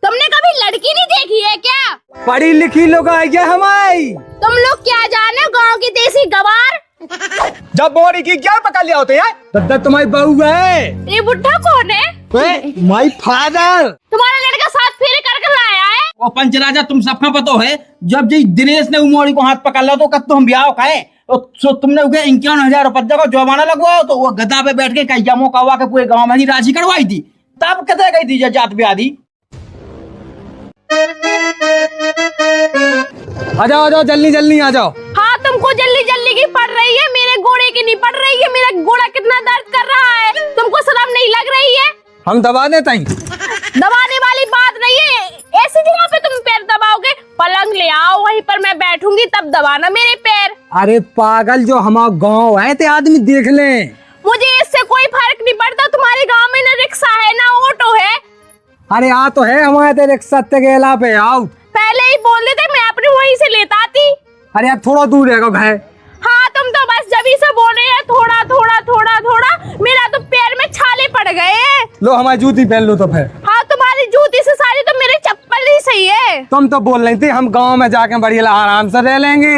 तुमने कभी लड़की नहीं देखी है क्या? पढ़ी लिखी लोग आई क्या हमारी? तुम लोग क्या जाने गांव की देसी गवार। जब बोरी की क्या पकड़ लिया होते हैं? तब तुम्हारी बहू है। ये बुढ़ा कौन है? My father. तुम्हारा लड़का साथ फेरे करके लाया है। वो पंचराजा तुम सबका पता है, जब जी दिनेश ने उमोड़ी को हाथ पकड़ लिया तो कब तो हम ब्याह खाए तो तुमने 51,000 रुपये का जुर्माना लगवाओ तो वो गदा पे बैठ के कई मौका हुआ के पूरे गांव में ही राजी करवाई थी। तब कते गई थी जात ब्याह दी। आ जाओ जल्दी जल्दी आ जाओ। हाँ तुमको जल्दी जल्दी की पड़ रही है, मेरे घोड़े की नहीं पड़ रही है। मेरा घोड़ा कितना दर्द कर रहा है, तुमको शर्म नहीं लग रही है? हम दबा देते हैं। दबाने वाली बात नहीं है, ऐसी जगह पे तुम पैर दबाओगे। पलंग ले आओ, वहीं पर मैं बैठूंगी तब दबाना मेरे पैर। अरे पागल, जो हमारा गांव है ते आदमी देख ले। मुझे इससे कोई फर्क नहीं पड़ता। तुम्हारे गांव में ना रिक्शा है ना ऑटो है। अरे आ तो है हमारे ते रिक्शा के अला पे आओ। पहले ही बोल देते, मैं अपने वहीं से लेता आती। अरे यार थोड़ा दूर है घर। हाँ तुम तो बस जब ही से बोल रहे हैं थोड़ा थोड़ा थोड़ा थोड़ा, मेरा तो पैर में छाले पड़ गए। लो हमारी जूती पहन लो तो फिर। हाँ तुम्हारी जूती से सारी तो मेरी चप्पल ही सही है। तुम तो बोल रही थी हम गांव में जाके बढ़िया आराम से रह लेंगे।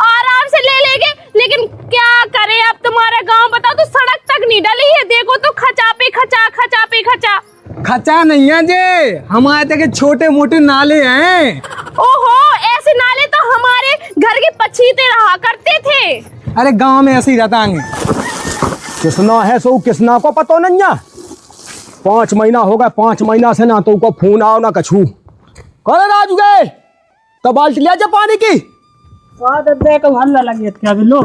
आराम से ले लेंगे, लेकिन क्या करें अब। तुम्हारा गांव बताओ तो सड़क तक नहीं डली है। देखो तो खचा पे खचा, खचा पे खचा। खचा नहीं है जे, हमारे तक छोटे मोटे नाले हैं। ओहो, ऐसे नाले तो हमारे घर के पछीते रहा करते थे। अरे गांव में ऐसे ही रहता है। किसना है सो किसना को पता नहीं है। 5 महीना हो गया, 5 महीना से ना तो को फोन आओ ना कछू। कौन राजू गए तो बाल्टी लिया जा पानी की। दद्दे को हल्ला लगे क्या बिल्लो।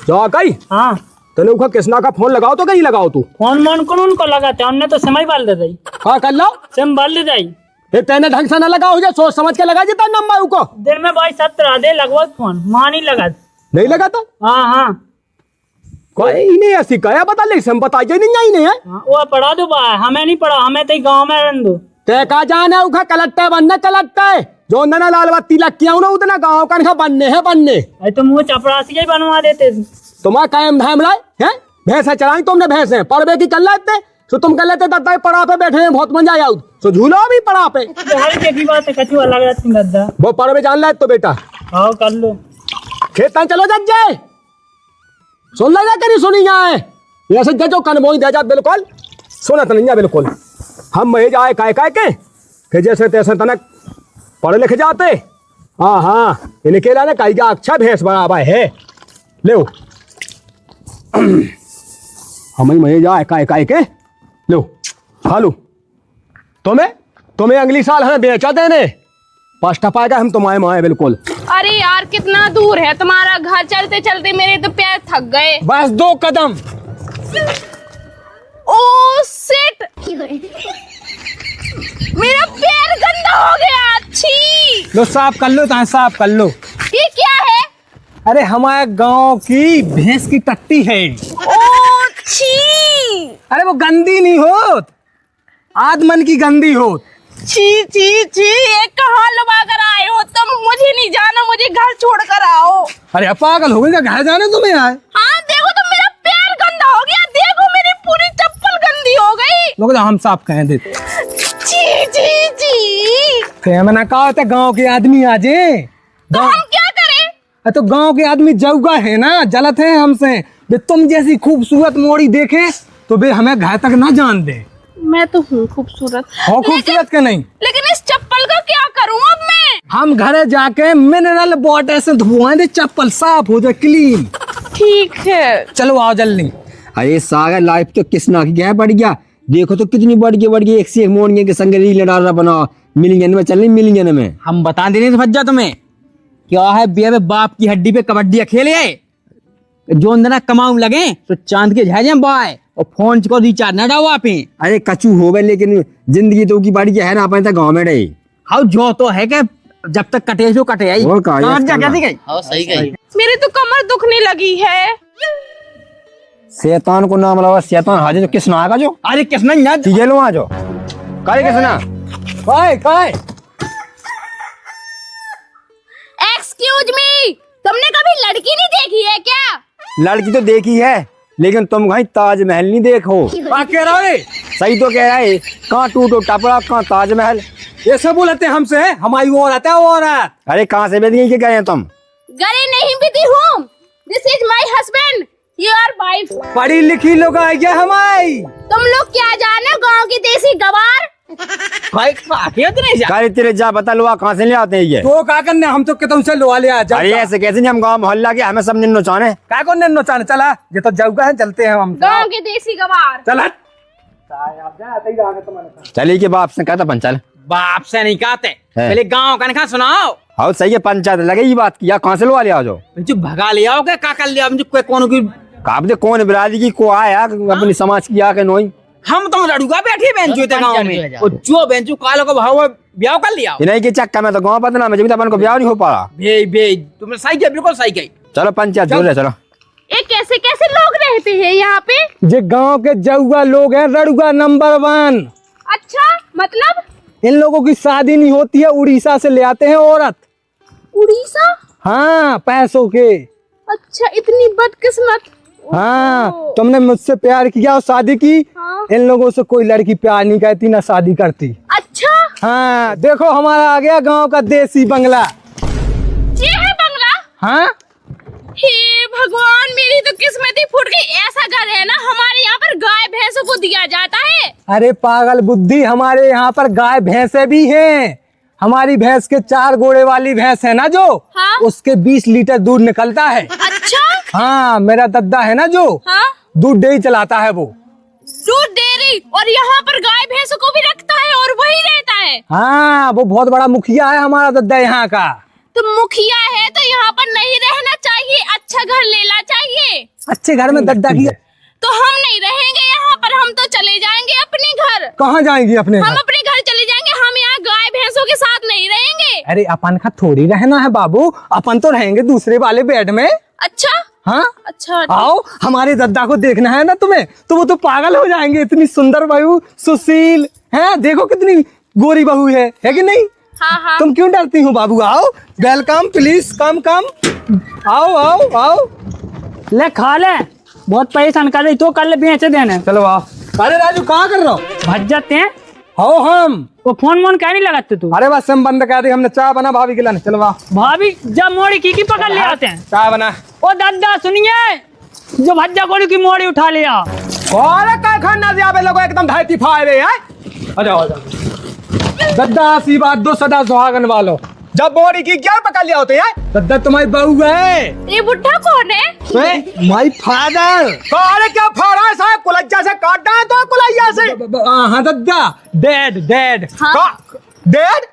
जा गई। हाँ तने उखा किसना का फोन लगाओ तो कहीं लगाओ तू। फोन मन कौन को लगाते हैं, उनने तो समय बाल दे दी। हाँ कर लो। सेम बाल दे दी। ये तेने ढंग से ना लगाओ, जा सोच समझ के लगा देता नंबर को। दिन में भाई 17 दे लगभग फोन मां नहीं लगा। नहीं लगा था। हाँ हाँ कोई नहीं ऐसी कहा बता ले हम बताइए नहीं आई नहीं है। हाँ, वो पढ़ा दो बा, हमें नहीं पढ़ा, हमें तो गांव में रहने दो। ते का जाना उखा कलट्टे बनने कलट्टे जो ना लाल बत्ती लग ना उतना गाँव का बनने है बनने। अरे तो मुँह चपरासी ही बनवा देते। तुम्हारा कायम धाम लाए हैं भैंस चलाई तुमने भैंस है पढ़वे की कर लेते तो तुम कर लेते दादा पड़ा पे बैठे हैं बहुत मजा आया तो झूलो भी पड़ा पे। हर की बात है, कछुआ लग रहा है गद्दा। वो पढ़वे जान ला तो बेटा हाँ कर लो। खेत चलो जग जाए सुन ला करी सुनी जाए ऐसे जजो कन मोई दे जा बिल्कुल सुनत नहीं है बिल्कुल। हम मही जाए काय काय के जैसे तैसे तनक पढ़े लिखे जाते। हाँ हाँ इनके लाने कही जा अच्छा भैंस बराबर है ले हम ही मही जाए काय काय के लो खा लो। तुम्हें अगली साल हमें बेचा देने 5 टपाएगा हम तुम्हारे माए बिल्कुल। अरे यार कितना दूर है तुम्हारा घर, चलते चलते मेरे तो पैर थक गए। बस 2 कदम। ओ शिट, मेरा पैर गंदा हो गया। छी, लो साफ कर लो साफ कर लो। ये क्या है? अरे हमारे गांव की भैंस की टट्टी है। ओ छी, अरे वो गंदी नहीं होत, आदमन की गंदी होत। छी छी छी, ये कहाँ लुबा कर आए हो तुम? मुझे नहीं जाना, मुझे घर छोड़ कर आओ। अरे पागल हो गई क्या, घर जाने तुम्हें आए? हाँ देखो तो मेरा पैर गंदा हो गया, देखो मेरी पूरी चप्पल गंदी हो गई। लोग हम साफ कह देते। छी छी छी, मैंने कहा था गांव के आदमी आ जाए। तो हम क्या करें? तो गांव के आदमी जौगा है ना, जलत है हमसे। तुम जैसी खूबसूरत मोड़ी देखे तो बे हमें घर तक ना जान दे। मैं तो हूँ खूबसूरत। हो खूबसूरत के नहीं, लेकिन इस चप्पल का क्या करूँ अब मैं? हम घरे जाके मिनरल वाटर से धुआं दे, चप्पल साफ हो जाए क्लीन। ठीक है चलो आओ जल्दी। अरे सागर लाइफ तो किसना की गया बढ़ गया। देखो तो कितनी बढ़ गई एक से एक मोड़िए के संग रील डाल बना मिलियन में चल रही मिलियन में। हम बता दे रहे भज्जा तुम्हें क्या है बे बाप की हड्डी पे कबड्डी खेले आए जो अंदर कमाऊं लगे तो चांद के झाजे बाय और फोन को रिचार्ज न डाओ आप। अरे कचू हो गए लेकिन जिंदगी तो की बाड़ी है ना अपन गाँव में रहे। हाँ जो तो है कि जब तक कटे जो कटे आई सही गई। मेरी तो कमर दुखने लगी है। शैतान को नाम लगा शैतान हाजिर जो किसना आएगा जो। अरे किसना यार ये लो आ जाओ काय किसना काय एक्सक्यूज मी, तुमने कभी लड़की नहीं देखी है क्या? लड़की तो देखी है लेकिन तुम कहीं ताजमहल नहीं देखो। कह रहा है? सही तो कह रहा है, कहाँ टूटो टपड़ा कहाँ ताजमहल। ये सब बोलते हमसे, हमारी वो औरत है, वो औरत। अरे कहाँ से बेच के गए हैं तुम? गले नहीं भी हूँ। This is my husband, your wife. पढ़ी लिखी लोग आई है हमारी। तुम लोग क्या जाने गांव की देसी गवार। भाई आके तो नहीं जा। अरे तेरे जा बता लो कहाँ से ले आते हैं ये? तो क्या करने, हम तो के तुमसे लोहा ले आए। अरे ऐसे कैसे नहीं, हम गाँव मोहल्ला के हमें सब निन्नो चाहे। क्या को निन्नो चाने, चला ये तो जौगा है, चलते हैं हम। गांव की देसी गवार। चल चलिए के बाप से कहता पंचाल। बाप से नहीं कहते, पहले गाँव का नहीं सुनाओ। हाँ सही है, पंचायत लगे ये बात की, कहाँ से लोहा ले आओ जो? जो भगा ले आओ क्या काका ले आओ, मुझे कोई कौन की आप दे कौन बिरादरी की को आया अपनी समाज की आके नोई। हम तो लड़ूगा बैठे बेंचो थे गाँव में, और जो बेंचो कालो को भाव ब्याह कर लिया। नहीं के चक्कर में तो गाँव बदनाम है, जब अपन को ब्याह नहीं हो पा रहा। भेज तुमने सही किया, बिल्कुल सही किया। चलो पंचायत जोर है, चलो। ये कैसे कैसे लोग रहते हैं यहाँ पे? ये गांव के जौगा लोग हैं, रड़ुआ नंबर 1। अच्छा, मतलब इन लोगों की शादी नहीं होती है, उड़ीसा से ले आते हैं औरत। उड़ीसा? हाँ, पैसों के। अच्छा, इतनी बदकिस्मत। हाँ, तुमने मुझसे प्यार किया और शादी की। हाँ। इन लोगों से कोई लड़की प्यार नहीं करती ना शादी करती। अच्छा, हाँ, देखो हमारा आ गया गांव का देसी बंगला। ये है बंगला? हाँ, हे भगवान, मेरी तो किस्मत ही फूट गई। ऐसा घर है ना, हमारे यहाँ पर गाय भैंसों को दिया जाता है। अरे पागल बुद्धि, हमारे यहाँ पर गाय भैंसे भी हैं। हमारी भैंस के 4 घोड़े वाली भैंस है ना जो, हाँ? उसके 20 लीटर दूध निकलता है। अच्छा। हाँ, मेरा दद्दा है ना जो, हाँ? दूध डेयरी चलाता है वो। दूध डेयरी, और यहाँ पर गाय भैंसों को भी रखता है और वही रहता है। हाँ, वो बहुत बड़ा मुखिया है हमारा दद्दा यहाँ का। तो मुखिया है तो यहाँ पर नहीं रहना चाहिए, अच्छा घर लेना चाहिए। अच्छे घर में दद्दा की। तो हम नहीं रहेंगे यहाँ पर, हम तो चले जाएंगे अपने घर। कहाँ जाएंगी अपने हम घर? अपने घर चले जाएंगे, हम यहाँ गाय भैंसों के साथ नहीं रहेंगे। अरे अपन का थोड़ी रहना है बाबू, अपन तो रहेंगे दूसरे वाले बेड में। अच्छा। हाँ, अच्छा। आओ, हमारे दद्दा को देखना है ना तुम्हें, तो वो तो पागल हो जाएंगे। इतनी सुंदर बहू, सुशील है, देखो कितनी गोरी बहू है कि नहीं? हाँ हाँ। तुम क्यों डरती हो बाबू? आओ, वेलकम, प्लीज कम कम। आओ आओ आओ। ले खा ले, बहुत परेशान कर रही तो कर ले बेचे देने। चलो आओ। अरे राजू कहाँ कर रहा हो? भज जाते हैं हो हम। वो फोन मोन क्या नहीं लगाते तू? अरे बस हम बंद कर दी, हमने चाय बना भाभी के लाने। चलो आओ। भाभी जब मोड़ी की पकड़ ले आते हैं। चाय बना। ओ दादा सुनिए, जो भज्जा गोली की मोड़ी उठा लिया। अरे काय खाना से आप लोग एकदम धायती फाय रहे हैं। आ जाओ आ जाओ। दद्दा आशीर्वाद दो सदा सुहागन वालो। जब बोरी की क्या पकड़ लिया होते हैं? दद्दा तुम्हारी बहू है। ये बुढ़ा कौन है? My father. अरे क्या फाड़ा है साहब, कुलज्जा से काटा है तो कुलैया से। हाँ दद्दा, डैड डैड। हाँ? डैड?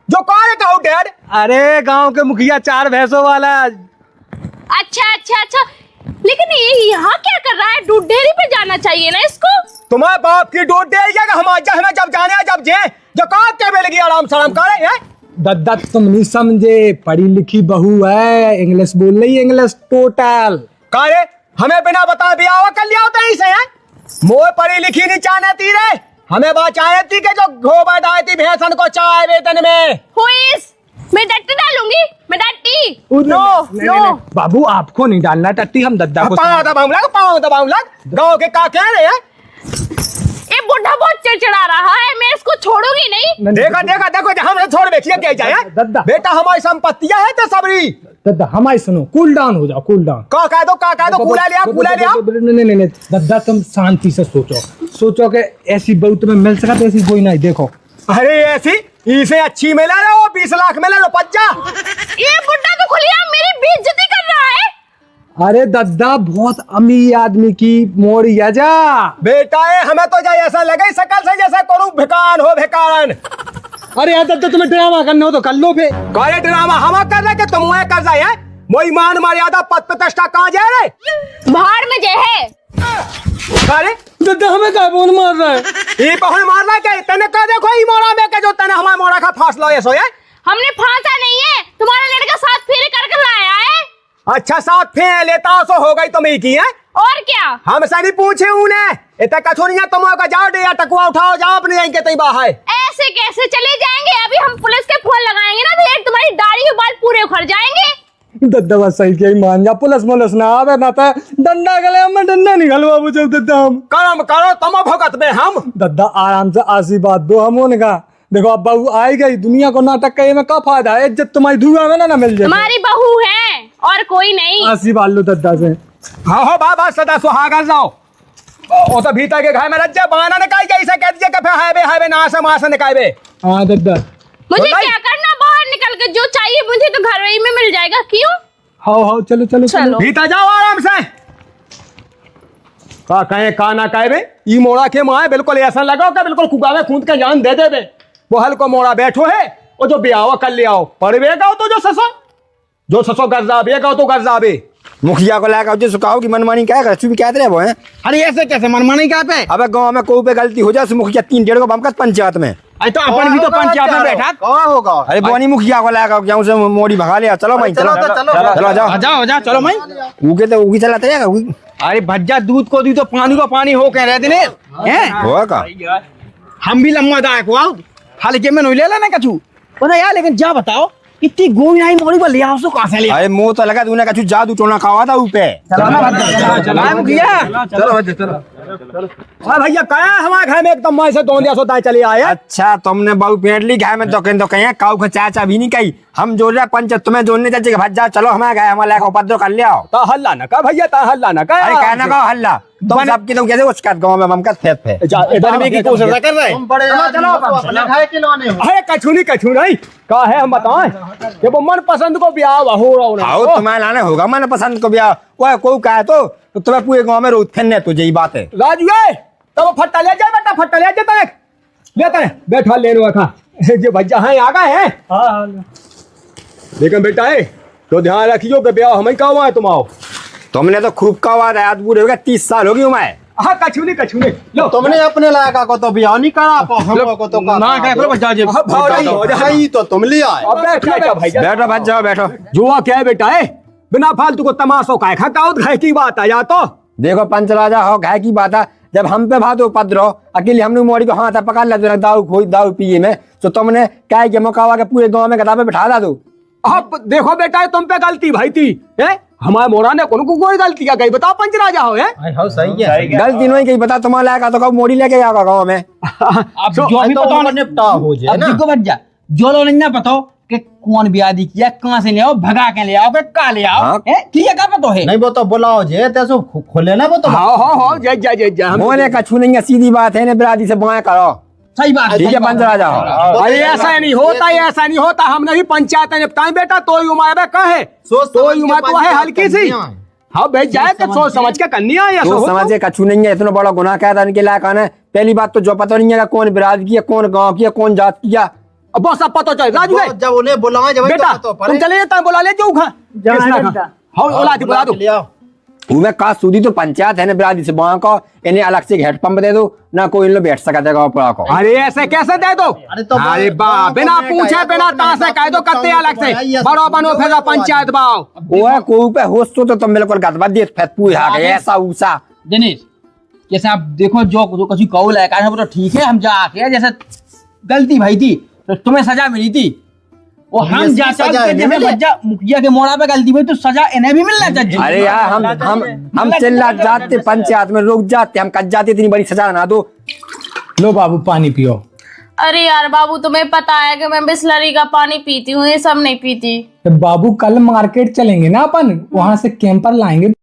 जो कौन है कहूँ डैड? अरे गांव के मुखिया 4 भैंसों वाला। अच्छा अच्छा अच्छा, लेकिन ये यहाँ क्या कर रहा है? दूध डेयरी पे जाना चाहिए ना इसको। तुम्हारे बाप की दूध डेयरी है, हम आज हमें जब जाने हैं जब जे जो कहाँ के बेल की आराम सलाम करे है। दद्दा तुम नहीं समझे, पढ़ी लिखी बहू है, इंग्लिश बोल रही है, इंग्लिश टोटल। काहे हमें बिना बताए ब्याह कर लिया होता इसे है? मोर पढ़ी लिखी नहीं चाहने थी रे, हमें बात चाहे थी कि जो घोबा डाई थी भैंसन को चाय वेतन में। हुईस? मैं टट्टी डालूंगी, मैं टट्टी। नो नो बाबू, आपको नहीं डालना टट्टी, हम दद्दा को पाँव दबाऊंगा। गाँव के का कह रहे हैं? ये बुढ़ा बहुत चिड़चिड़ा रहा है, मैं इसको छोड़ूंगी नहीं। देखो देखो देखो, हमने छोड़ देखिए क्या जाए दद्दा। बेटा हमारी संपत्तियां है तो सबरी। दद्दा हमारी सुनो, कूल डाउन हो जाओ, कूल डाउन। का कह दो कूला लिया। नहीं दद्दा तुम शांति से सोचो कि ऐसी बहू तुम्हें मिल सका तो ऐसी कोई नहीं। देखो अरे ऐसी इसे अच्छी मिला रहा, 20 लाख मिला रो पज्जा। ये बुढ़ा तो खुलिया मेरी बेइज्जती कर रहा है। अरे दद्दा बहुत अमीर आदमी की मोड़ी है जा। बेटा है हमें तो जा ऐसा लगे सकल से जैसे करूं भिकान हो भिकान। अरे यार दद्दा तुम्हें ड्रामा करना हो तो कर लो फिर। कौन ड्रामा हम कर रहे कि तुम कर रहे हैं? मोई मान मर्यादा पद प्रतिष्ठा कहाँ जा रहे? बाहर में जे है। अरे दद्दा हमें क्या बोल मार रहा है? ये बहुन मार रहा है क्या? तने कह देखो ई मोरा में के जो तने हमारे मोरा का फासला ये सोया। हमने फांसा नहीं है, तुम्हारा लड़का 7 फेरे कर लाया है। अच्छा 7 फेरे लेता सो हो गई तुम ही की है। और क्या? हम सही पूछे उन्हें इतना कछोनिया तुम का जाओ दे या टकुआ उठाओ जाओ अपने यहीं के तई बाहर। ऐसे कैसे चले जाएंगे? अभी हम पुलिस के फोन लगाएंगे ना, फिर तुम्हारी दाढ़ी के बाल पूरे उखड़ जाएंगे। दद्दा बस सही के मान जा, पुलिस मुलिस ना आवे ना तो डंडा गले में डंडा निकलवा बुझो दद्दा। हम कर्म करो तुम भगत में हम। दद्दा आराम से आशीर्वाद दो हम उनका, देखो अब बहू आई गई दुनिया को नाटक कहे में क्या फायदा है, इज्जत तुम्हारी धुआं में ना मिल जाए। हमारी बहू है और कोई नहीं। आसी बालू दद्दा से हाँ हो बा सदा सुहागर जाओ ओ तो भीतर के घर में रज जा बहाना निकाल के ऐसा कह दीजिए कि फिर हाईवे ना से मां से निकालबे। हाँ दद्दा मुझे क्या करना, बाहर निकल के जो चाहिए मुझे तो घर ही में मिल जाएगा। क्यों? हाँ चलो चलो चलो भीतर जाओ आराम से। का कहे का ना कहबे ई मोड़ा के माए बिल्कुल ऐसा लगाओ कि बिल्कुल कुगावे कूद के जान दे देबे। वो हल को मोड़ा बैठो है वो जो ब्याह कर ले आओ पड़वे गाओ तो जो ससो गर्जा बे गाओ तो गर्जा बे। मुखिया को लाकर जो सुखाओ की मनमानी क्या कर भी कहते रहे वो है। अरे ऐसे कैसे मनमानी क्या पे? अबे गांव में कोई पे गलती हो जाए तो मुखिया 3-1.5 को बमकत पंचायत में। अरे तो अपन भी तो पंचायत में बैठा। कहाँ होगा? अरे बोनी मुखिया को लाकर क्या उसे मोड़ी भगा लिया। चलो भाई चलो चलो जाओ जाओ जाओ चलो भाई। उगे तो उगी चलाते हैं अरे भज्जा दूध को दी तो पानी हो कह रहे थे होगा का हम भी लम्बा दायक हुआ हाल के में नहीं ले लेना कछु पता यार। लेकिन जा बताओ इतनी गोई नहीं मोड़ी पर ले आओ सो कहां से ले? अरे मुंह तो लगा तूने कछु जादू टोना खावा था ऊपे। चलो मुखिया हाँ भैया कहा हमारे घर में एकदम मैं से दोंदिया सोता चले आए। अच्छा तुमने बहु पेट ली घाय में तो कहीं काऊ का चाचा भी नहीं कही हम जोड़ रहे पंचायत तुम्हें जोड़ने चाचे भज जाओ चलो हमारे गए हमारे लायक उपद्रव कर ले आओ। ता हल्ला ना का भैया ता हल्ला ना का। अरे कहना का हल्ला तुम सबकी तो कैसे उसका गांव में ममकत फेंक फे इधर भी की कोशिश कर रहे तुम बड़े चलो अपने खाए खिलौने हो। है कछु नहीं का है हम बताएं कि वो मन पसंद को ब्याह हो रहा आओ तुम्हारे लाने होगा मन पसंद को ब्याह वो कोई कहे तो तुम्हें पूरे गांव में रोज फिरने तुझे ये बात है। राजू तो फट्टा ले जाए बेटा फट्टा ले जाता है लेता है बैठा ले लो खा जो भज्जा है आ गए हैं। हाँ लेकिन बेटा है तो ध्यान रखियो कि ब्याह हम ही का हुआ है तुम आओ। तुमने तो खूब का हुआ रात पूरे हो गया 30 साल होगी मैं। हाँ कछु नहीं लो तुमने अपने लायक को तो बियाह नहीं करा हम को तो ना कह करो बच्चा जी भाई तो तुम ले आए। अब बैठो भैया बैठो भज जाओ बैठो। जुआ क्या है बेटा है बिना फालतू को तमाशो का खाओ घर की बात आ जा तो देखो पंच राजा हो घाय की बात है जब हम पे भातो उपद्रव अकेले हमने मोड़ी को हाथ पकड़ लिया दाऊ पिए में तो तुमने क्या के मौका के पूरे गांव में गदा पे बिठा दा दो। अब देखो बेटा तुम पे गलती भाई थी है हमारे मोरा ने को कोई गलती क्या गई बताओ पंच राजा हो है सही है गलती नहीं कही बता तुम्हारा लायक तो कब मोड़ी लेके आओगा गाँव में। अब जो भी पता नहीं निपटा हो जाए अब देखो बच्चा जो लोग नहीं ना पता हो कि कौन ब्याह किया कहां से ले आओ भगा के ले आओ कि का ले आओ हाँ। ठीक है का पता है नहीं वो तो बुलाओ जे तैसो खोले ना वो तो हाँ जय मोने कछु नहीं है सीधी बात है ने बिरादी से बाएं करो सही बात ठीक है पंच राजा हो। अरे ऐसा नहीं होता हमने भी पंचायत निपटाई बेटा तो उम्र कहे तो उम्र तो है हल्की सी। हाँ भेज जाए तो सोच समझ के करनी है तो समझे कछु नहीं है इतना बड़ा गुनाह क्या था इनके लायक आना है। पहली बात तो जो पता नहीं है कौन बिराद किया कौन गाँव किया कौन जात किया अब बहुत सब पता चल राजू जब उन्हें बुलाओ जब बेटा तुम चले जाता बुला ले जाओ खा हाँ बुला दो ले आओ। उमे का सूदी तो पंचायत है ना बिरादी से बाँ को इन्हें अलग से हेड पंप दे दो ना कोई इन लोग बैठ सका देगा पड़ा को। अरे ऐसे कैसे दे दो अरे बा बिना पूछे बिना तासे कह दो करते अलग से बड़ो बनो फिर पंचायत बाओ वो कोई पे होश तो तुम बिल्कुल गतबा दे फतपू आ गए ऐसा ऊसा। दिनेश जैसे आप देखो जो कछु कौल है वो तो ठीक है हम जाके जैसे गलती भाई थी तो तुम्हें सजा मिली थी वो हम जाते बच्चा मुखिया के मोड़ा पे गलती हुई तो सजा इन्हें भी मिलना चाहिए। अरे यार हम चिल्ला जाते पंचायत में रुक जाते हम कट जाते इतनी बड़ी सजा ना दो। लो बाबू पानी पियो। अरे यार बाबू तुम्हें पता है कि मैं बिस्लरी का पानी पीती हूँ ये सब नहीं पीती। बाबू कल मार्केट चलेंगे ना अपन वहाँ से कैंपर लाएंगे